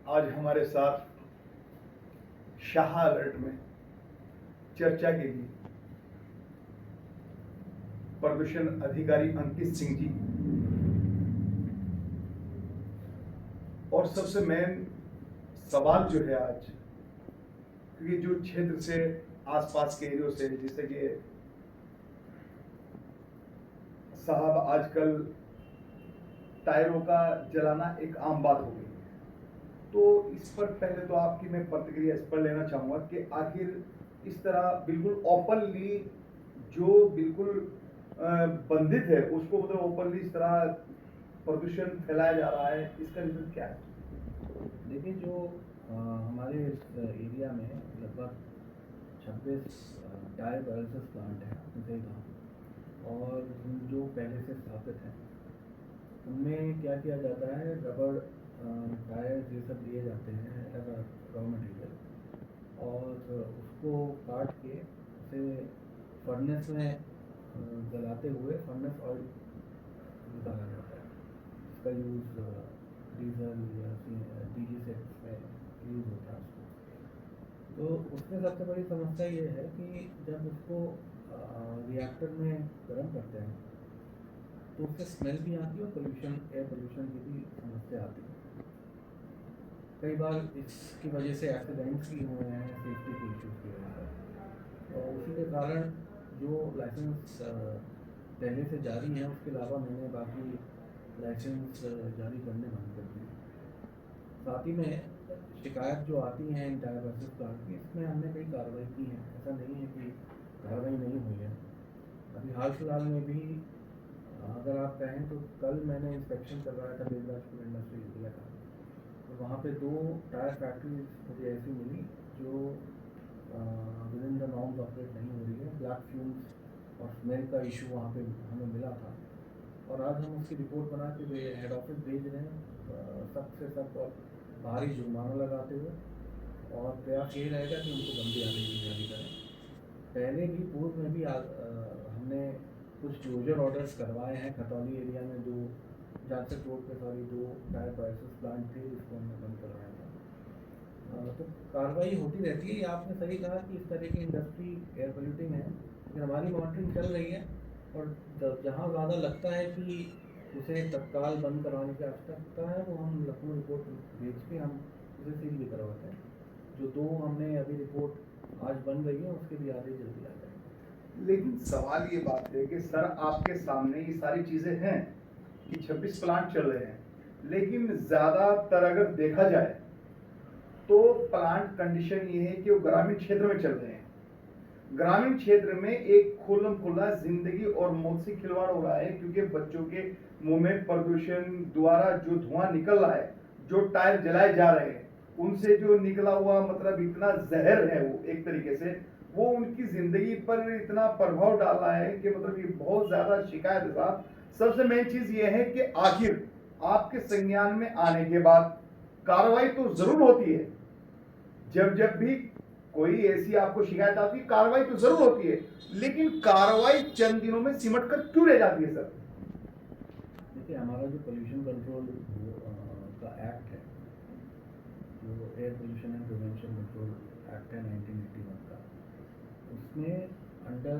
आज हमारे साथ शाह अलर्ट में चर्चा के लिए प्रदूषण अधिकारी अंकित सिंह जी और सबसे मेन सवाल जो है आज, क्योंकि जो क्षेत्र से आसपास के एरियो से, जैसे कि साहब आजकल टायरों का जलाना एक आम बात हो गई है, तो इस पर पहले तो आपकी मैं प्रतिक्रिया इस पर लेना चाहूंगा कि आखिर इस तरह बिल्कुल ओपनली जो बिल्कुल बंधित है उसको मतलब ओपनली इस तरह प्रदूषण फैलाया जा रहा है, इसका रीजन क्या है? देखिए, जो हमारे इस एरिया में लगभग 26 टायर डायलिसिस प्लांट हैं, आपने सही कहा। और जो पहले से स्थापित हैं उनमें क्या किया जाता है, रबड़ टायर्स ये सब लिए जाते हैं एज अ रॉ मटेरियल, और उसको काट के उसे फर्नेस में जलाते हुए फर्नेस ऑयल निकाला जाता है। इसका यूज़ डीजल या डीजी सेट्स में यूज़ होता है उसको। तो उसमें सबसे बड़ी समस्या ये है कि जब उसको रिएक्टर में गर्म करते हैं तो उससे स्मेल भी आती है और पोल्यूशन, एयर पोल्यूशन की भी समस्या आती है। कई बार इसकी वजह से एक्सीडेंट्स भी हुए हैं सेफ्टी के इश्यूज़ की वजह से। और उसी के कारण जो लाइसेंस पहले से जारी हैं उसके अलावा मैंने बाकी लाइसेंस जारी करने बंद कर दिए। साथ ही में शिकायत जो आती हैं इन टायर बसेस प्लांट की, इसमें हमने कई कार्रवाई की है, ऐसा नहीं है कि कार्रवाई नहीं हुई है। अभी हाल फिलहाल में भी अगर आप कहें तो कल मैंने इंस्पेक्शन करवाया था बेलराजपुर इंडस्ट्री एरिया का, तो वहाँ पे 2 टायर फैक्ट्रीज मुझे ऐसी मिली जो with in the norms operate नहीं हो रही है। ब्लैक फ्यूम्स और स्मेल का इशू वहाँ पे हमें मिला था, और आज हम उसकी रिपोर्ट बना के हेड ऑफिस भेज रहे हैं सख्त से सख्त और भारी जुर्माना लगाते हुए, और प्रयास यही रहेगा कि उनको लंबी आदेश जारी करें। पहले भी पूर्व में भी हमने कुछ क्लोजर ऑर्डर्स करवाए हैं। खतौली एरिया में 2 जानसठ रोड पे 2 टायर प्राइसेस प्लांट थे जिसको हमने बंद करवाया था। तो कार्रवाई होती रहती है। ये आपने सही कहा कि इस तरह की इंडस्ट्री एयर पोल्यूटिंग है, लेकिन हमारी मॉनिटरिंग चल रही है, और जहाँ ज़्यादा लगता है कि उसे तत्काल बंद करवाने की आवश्यकता है वो हम लखनऊ रिपोर्ट भेज के हम उसे सील भी करवाते हैं। जो 2 हमने अभी रिपोर्ट आज बन रही है उसके भी आदेश जल्दी आ जाएंगे। लेकिन सवाल ये बात है कि सर आपके सामने ये सारी चीजें हैं कि 26 प्लांट चल रहे हैं, लेकिन ज्यादातर अगर देखा जाए तो प्लांट कंडीशन ये है कि वो ग्रामीण क्षेत्र में चल रहे हैं। ग्रामीण क्षेत्र में एक खुल्लम खुल्ला जिंदगी और मौत से खिलवाड़ हो रहा है, क्योंकि बच्चों के मुंह में प्रदूषण द्वारा जो धुआं निकल रहा है, जो टायर जलाए जा रहे हैं, उनसे जो निकला हुआ मतलब इतना जहर है, वो एक तरीके से वो उनकी जिंदगी पर इतना प्रभाव डाल रहा है कि मतलब ये बहुत ज्यादा शिकायत है साहब। सबसे मेन चीज ये है कि आखिर आपके संज्ञान में आने के बाद कार्रवाई तो जरूर होती है। जब जब भी कोई ऐसी आपको शिकायत आती है कार्रवाई तो जरूर होती है, लेकिन कार्रवाई चंद दिनों में सिमट कर क्यों रह जाती है सर? देखिए, हमारा जो पोल्यूशन कंट्रोल का एक्ट है, जो air pollution and prevention control act है 1981 का, उसमें अंडर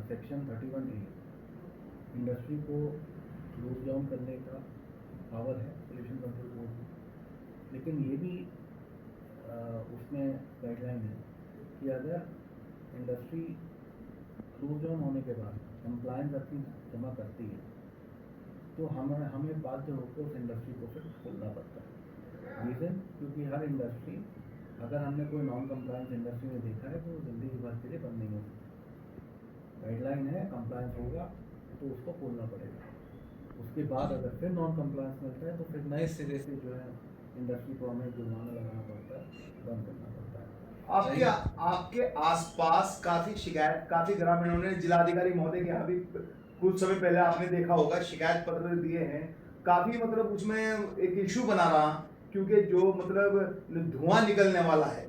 सेक्शन 31A इंडस्ट्री को क्लोज डाउन करने का पावर है पोल्यूशन कंट्रोल बोर्ड में। लेकिन ये भी उसमें गाइडलाइन है कि अगर इंडस्ट्री क्लोज डाउन होने के बाद कंप्लायंस अपनी जमा करती है तो हमें बाध्य होकर उस इंडस्ट्री को फिर खोलना पड़ता है। रीज़न, क्योंकि हर इंडस्ट्री, अगर हमने कोई नॉन कंप्लायंस इंडस्ट्री में देखा है तो ज़िंदगी भर के लिए बंद नहीं हो सकती। गाइडलाइन है, कंप्लायंस होगा तो उसको खोलना पड़ेगा। उसके बाद अगर फिर नॉन कंप्लायंस मिलता है तो फिर नए सिरे से जो है इंडस्ट्री को हमें जुर्माना लगाना पड़ता है, बंद करना पड़ता है। आपके आपके आसपास काफी शिकायत, काफी ग्रामीणों ने जिलाधिकारी महोदय के यहाँ भी कुछ समय पहले आपने देखा होगा शिकायत पत्र दिए हैं। काफी मतलब उसमें एक इशू बना रहा, क्योंकि जो मतलब धुआं निकलने वाला है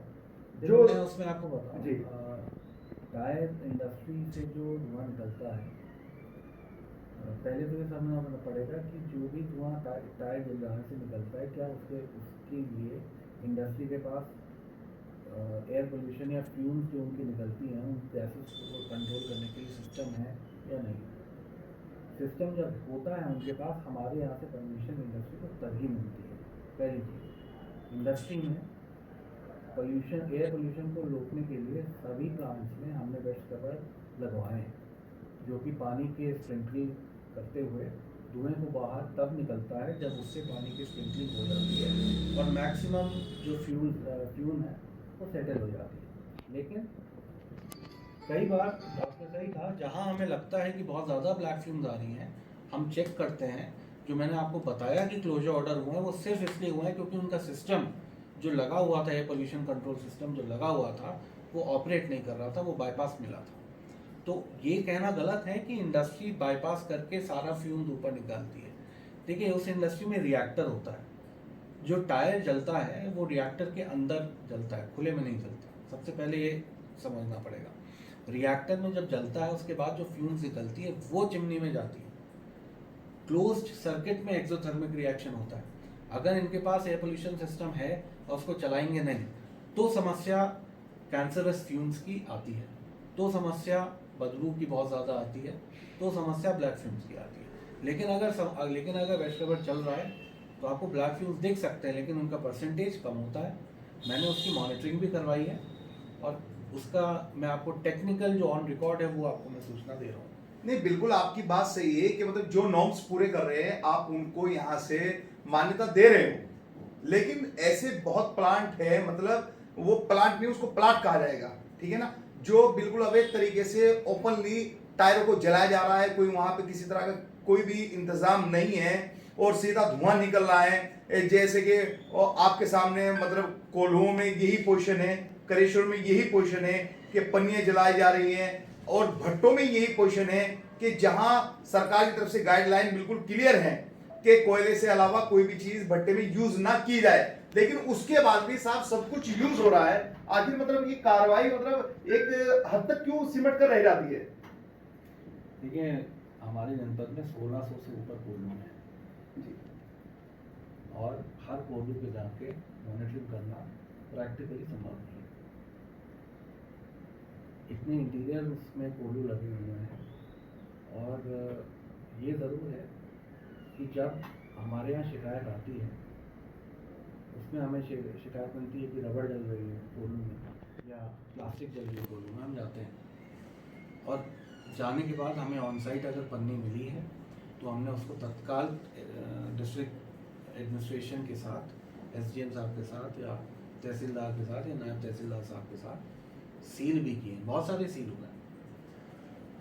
देखो, जो मैं उसमें आपको बताऊं, जी टायर इंडस्ट्री से जो धुआं निकलता है, पहले तो ये समझना पड़ेगा कि जो भी धुआं टायर जलाने से निकलता है, क्या उसके लिए इंडस्ट्री के पास एयर पोल्यूशन या फ्यूम्स जो उनकी निकलती हैं उन गैसेस को कंट्रोल करने के लिए सिस्टम है या नहीं। सिस्टम जब होता है उनके पास, हमारे यहाँ से परमिशन इंडस्ट्री को तभी मिलती है। पहली चीज़, इंडस्ट्री में पोल्यूशन, एयर पोल्यूशन को रोकने के लिए सभी प्लांट्स में हमने वेस्ट कवर लगवाए हैं, जो कि पानी के स्प्रिंकलिंग करते हुए धुएं को बाहर तब निकलता है जब उससे पानी की स्प्रिंकलिंग हो जाती है और मैक्सिमम जो फ्यूम है वो सेटल हो जाती है। लेकिन कई बार आपने सही कहा, जहाँ हमें लगता है कि बहुत ज़्यादा ब्लैक फ्यूम्स आ रही हैं, हम चेक करते हैं। जो मैंने आपको बताया कि क्लोजर ऑर्डर हुए हैं, वो सिर्फ इसलिए हुए हैं क्योंकि उनका सिस्टम जो लगा हुआ था, एयर पोल्यूशन कंट्रोल सिस्टम जो लगा हुआ था, वो ऑपरेट नहीं कर रहा था, वो बाईपास मिला था। तो ये कहना गलत है कि इंडस्ट्री बाईपास करके सारा फ्यूम ऊपर निकालती है। देखिए, उस इंडस्ट्री में रिएक्टर होता है, जो टायर जलता है वो रिएक्टर के अंदर जलता है, खुले में नहीं जलता। सबसे पहले ये समझना पड़ेगा। रिएक्टर में जब जलता है उसके बाद जो फ्यूम्स निकलती है वो चिमनी में जाती है। क्लोज्ड सर्किट में एक्सोथर्मिक रिएक्शन होता है। अगर इनके पास एयर पोल्यूशन सिस्टम है और उसको चलाएंगे नहीं, तो समस्या कैंसरस फ्यूम्स की आती है, तो समस्या बदबू की बहुत ज़्यादा आती है, तो समस्या ब्लैक फ्यूम्स की आती है। लेकिन अगर वेस्ट कवर चल रहा है तो आपको ब्लैक फ्यूम्स देख सकते हैं, लेकिन उनका परसेंटेज कम होता है। मैंने उसकी मॉनिटरिंग भी करवाई है और उसका मैं आपको टेक्निकल जो ऑन रिकॉर्ड है वो आपको मैं सूचना दे रहा हूँ। नहीं, बिल्कुल आपकी बात सही है कि मतलब जो नॉर्म्स पूरे कर रहे हैं आप उनको यहाँ से मान्यता दे रहे हो, लेकिन ऐसे बहुत प्लांट है, मतलब वो प्लांट नहीं, उसको प्लांट कहा जाएगा, ठीक है ना, जो बिल्कुल अवैध तरीके से ओपनली टायरों को जलाया जा रहा है। कोई वहां पे किसी तरह का कोई भी इंतजाम नहीं है और सीधा धुआं निकल रहा है। जैसे कि आपके सामने मतलब कोल्हुओं में यही पोजीशन है, करेश्वर में यही पोजीशन है कि पन्नियां जलाई जा रही हैं, और भट्टों में यही पोजीशन है कि जहां सरकार की तरफ से गाइडलाइन बिल्कुल क्लियर है कि कोयले से अलावा कोई भी चीज भट्टे में यूज ना की जाए, लेकिन उसके बाद भी साहब सब कुछ यूज हो रहा है। आखिर मतलब ये कार्रवाई मतलब एक हद तक क्यों सिमट कर रह जाती है? देखिए, हमारे जनपद में 1600 से ऊपर कोल्हू हैं जी, और हर कोल्हू पे जाके मॉनिटरिंग करना प्रैक्टिकली संभव नहीं है। इतने इंटीरियर उसमें कोल्हू लगे हुए हैं, और ये ज़रूर है कि जब हमारे यहाँ शिकायत आती है, उसमें हमें शिकायत मिलती है कि रबड़ जल रही है कोल्हू में या प्लास्टिक जल रही है कोल्हू में, हम जाते हैं और जाने के बाद हमें ऑन साइट अगर पन्नी मिली है तो हमने उसको तत्काल डिस्ट्रिक्ट एडमिनिस्ट्रेशन के साथ, SDM साहब के साथ या तहसीलदार के साथ या नायब तहसीलदार साहब के साथ सील भी किए। बहुत सारे सील हुए,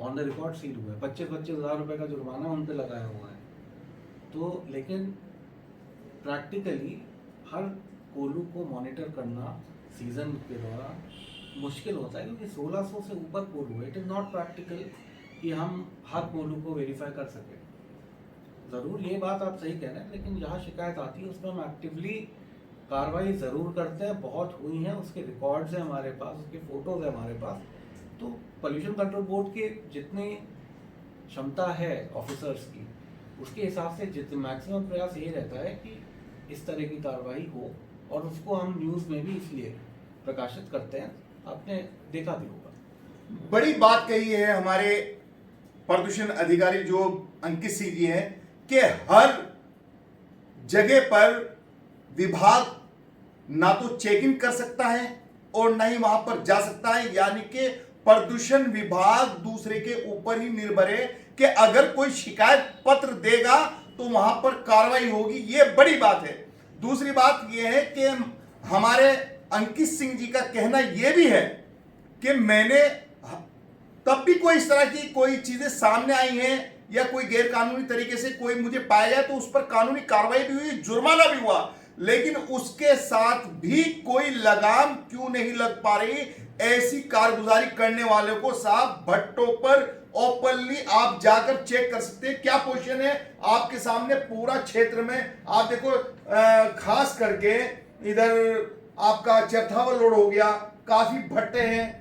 ऑन द रिकॉर्ड सील हुए। 25-25 हज़ार रुपये का जुर्माना उन पर लगाया हुआ है। तो लेकिन प्रैक्टिकली हर कोल्हू को मॉनिटर करना सीज़न के दौरान मुश्किल होता है, क्योंकि 1600 से ऊपर कोल्हू है। इट इज़ नॉट प्रैक्टिकल कि हम हर कोल्हू को वेरीफाई कर सकें। ज़रूर ये बात आप सही कह रहे हैं, लेकिन जहाँ शिकायत आती है उसमें हम एक्टिवली कार्रवाई ज़रूर करते हैं। बहुत हुई हैं, उसके रिकॉर्ड्स हैं हमारे पास, उसके फ़ोटोज़ हैं हमारे पास। तो पोल्यूशन कंट्रोल बोर्ड के जितनी क्षमता है ऑफिसर्स की, उसके हिसाब से जितने मैक्सिमम प्रयास यही रहता है कि इस तरह की कार्रवाई हो, और उसको हम न्यूज़ में भी इसलिए प्रकाशित करते हैं, आपने देखा भी होगा। बड़ी बात कही है हमारे प्रदूषण अधिकारी जो अंकित सिंह जी हैं कि हर जगह पर विभाग ना तो चेकिंग कर सकता है और ना ही वहां पर जा सकता है, यानी कि प्रदूषण विभाग दूसरे के ऊपर ही निर्भर है कि अगर कोई शिकायत पत्र देगा तो वहां पर कार्रवाई होगी। ये बड़ी बात है। दूसरी बात यह है कि हमारे अंकित सिंह जी का कहना यह भी है कि मैंने तब भी कोई इस तरह की कोई चीजें सामने आई हैं या कोई गैर कानूनी तरीके से कोई मुझे पाया गया तो उस पर कानूनी कार्रवाई भी हुई, जुर्माना भी हुआ, लेकिन उसके साथ भी कोई लगाम क्यों नहीं लग पा रही? ऐसी कारगुजारी करने वालों को साहब भट्टों पर ओपनली आप जाकर चेक कर सकते हैं क्या पोजीशन है आपके सामने पूरा क्षेत्र में। आप देखो, खास करके इधर आपका चरथावल रोड हो गया, काफी भट्टे हैं,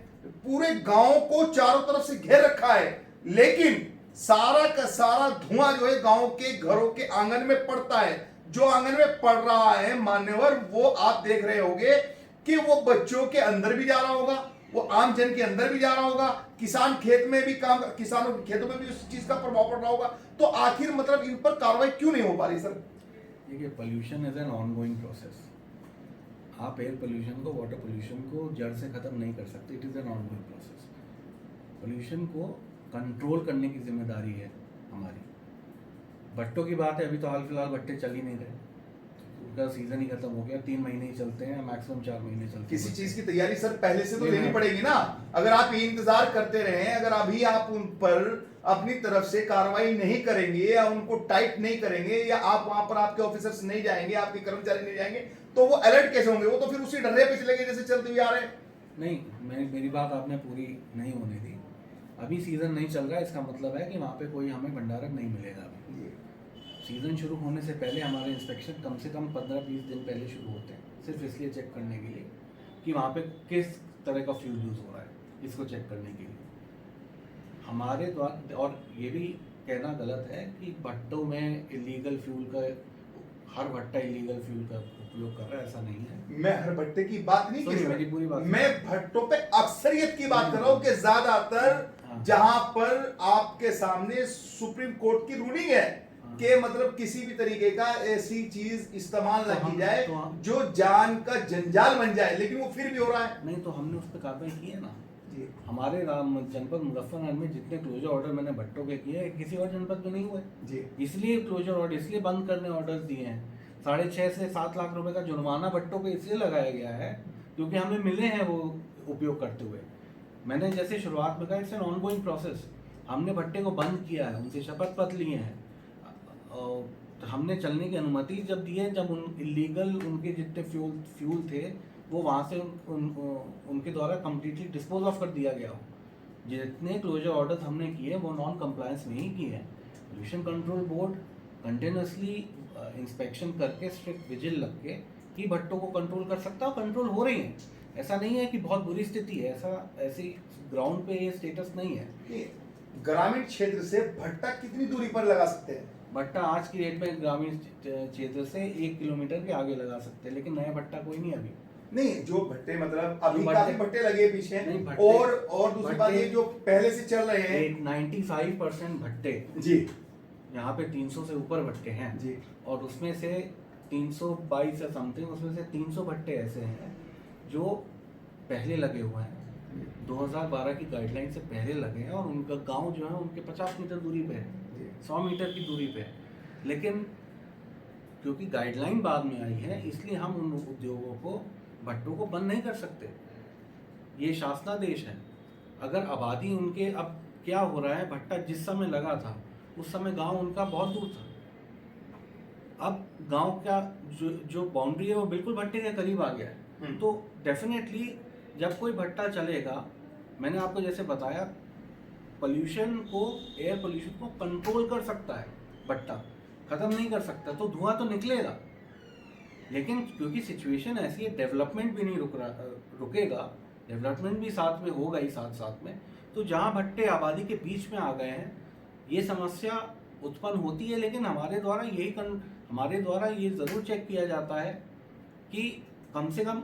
पूरे गांव को चारों तरफ से घेर रखा है, लेकिन सारा का सारा धुआं जो है गांव के घरों के आंगन में पड़ता है। जो आंगन में पढ़ रहा है मान्यवर, वो आप देख रहे होंगे कि वो बच्चों के अंदर भी जा रहा होगा, वो आम जन के अंदर भी जा रहा होगा, किसान खेत में भी काम, किसानों के खेतों में भी उस चीज का प्रभाव पड़ रहा होगा। तो आखिर मतलब इन पर कार्रवाई क्यों नहीं हो पा रही सर? देखिए, pollution is an ongoing process. आप एयर पोल्यूशन को, वाटर पोल्यूशन को जड़ से खत्म नहीं कर सकते। It is an ongoing process. Pollution को कंट्रोल करने की जिम्मेदारी है हमारी। भट्टों की बात है, अभी तो हाल फिलहाल भट्टे चल ही नहीं रहे, उनका सीजन ही खत्म हो गया। 3 महीने ही चलते हैं, मैक्सिमम 4 महीने चलते हैं। किसी चीज की तैयारी सर पहले से तो लेनी पड़ेगी ना। अगर आप ये इंतजार करते रहे, अगर अभी आप उन पर अपनी तरफ से कार्रवाई नहीं करेंगे या उनको टाइट नहीं करेंगे, या आप वहां पर आपके ऑफिसर्स नहीं जाएंगे, आपके कर्मचारी नहीं जाएंगे, तो वो अलर्ट कैसे होंगे? वो तो फिर उसी डर्रे पे चलेंगे जैसे चलते हुए आ रहे हैं। नहीं, मेरी बात आपने पूरी नहीं होने दी। अभी सीजन नहीं चल रहा है, इसका मतलब है कि वहाँ पे कोई हमें भंडारक नहीं मिलेगा। अभी सीजन शुरू होने से पहले हमारे इंस्पेक्शन कम से कम 15-20 दिन पहले शुरू होते हैं, सिर्फ इसलिए चेक करने के लिए कि वहाँ पे किस तरह का फ्यूल यूज़ हो रहा है, इसको चेक करने के लिए हमारे द्वारा। और ये भी कहना गलत है कि भट्टों में इलीगल फ्यूल का, हर भट्टा इलीगल फ्यूल का उपयोग कर रहा है, ऐसा नहीं है। मैं हर भट्टे की बात नहीं कर रहा, मेरी पूरी बात, मैं भट्टों पे अक्सरियत की बात कर रहा हूँ कि ज्यादातर जहां पर आपके सामने सुप्रीम कोर्ट की रूलिंग है कि मतलब किसी भी तरीके का ऐसी चीज इस्तेमाल ना की जाए जो जान का जंजाल बन जाए, लेकिन वो फिर भी हो रहा है। नहीं तो हमने उस पर कार्रवाई की है ना। हमारे जनपद मुजफ्फरनगर में जितने क्लोजर ऑर्डर मैंने भट्टों के किए, किसी और जनपद में नहीं हुए जी। इसलिए क्लोजर ऑर्डर, इसलिए बंद करने ऑर्डर्स दिए हैं। 6.5 से 7 लाख रुपए का जुर्माना भट्टों पे इसलिए लगाया गया है क्योंकि हमें मिले हैं वो उपयोग करते हुए। मैंने जैसे शुरुआत में कहा, इट्स एन ऑनगोइंग प्रोसेस। हमने भट्टे को बंद किया है, उनसे शपथ पत्र लिए हैं, तो हमने चलने की अनुमति जब दी है, जब उन इलीगल उनके जितने फ्यूल थे वो वहाँ से उनके द्वारा कम्प्लीटली डिस्पोज ऑफ कर दिया गया हो। जितने क्लोजर ऑर्डर्स हमने किए वो नॉन कंप्लायंस में ही किए हैं। Pollution control board continuously inspection करके, स्ट्रिक्ट विजिल लग के ही भट्टों को कंट्रोल कर सकता है, और कंट्रोल हो रही है। ऐसा नहीं है कि बहुत बुरी स्थिति है, ऐसी ग्राउंड पे ये स्टेटस नहीं है। ग्रामीण क्षेत्र से भट्टा कितनी दूरी पर लगा सकते हैं? भट्टा आज की डेट में ग्रामीण क्षेत्र से 1 किलोमीटर के आगे लगा सकते हैं, लेकिन नया भट्टा कोई नहीं अभी। नहीं, जो भट्टे मतलब अभी काफी भट्टे लगे पीछे, और दूसरी बात ये जो पहले से चल रहे हैं 95% भट्टे जी, यहाँ पे 300 से ऊपर भट्टे हैं जी, और उसमें से 322 या समथिंग, उसमें से 300 भट्टे ऐसे हैं जो पहले लगे हुए हैं, 2012 की गाइडलाइन से पहले लगे हैं, और उनका गांव जो है उनके 50 मीटर दूरी पे है, 100 मीटर की दूरी पे है। लेकिन क्योंकि गाइडलाइन बाद में आई है, इसलिए हम उन उद्योगों को, भट्टों को बंद नहीं कर सकते। ये शासनादेश है। अगर आबादी उनके, अब क्या हो रहा है, भट्टा जिस समय लगा था उस समय गांव उनका बहुत दूर था। अब गांव का जो बाउंड्री है वो बिल्कुल भट्टे के करीब आ गया है। तो डेफिनेटली जब कोई भट्टा चलेगा, मैंने आपको जैसे बताया, पोल्यूशन को, एयर पोल्यूशन को कंट्रोल कर सकता है भट्टा, खत्म नहीं कर सकता, तो धुआं तो निकलेगा। लेकिन क्योंकि सिचुएशन ऐसी है, डेवलपमेंट भी नहीं रुकेगा, डेवलपमेंट भी साथ में होगा ही साथ में। तो जहाँ भट्टे आबादी के बीच में आ गए हैं, ये समस्या उत्पन्न होती है। लेकिन हमारे द्वारा ये ज़रूर चेक किया जाता है कि कम से कम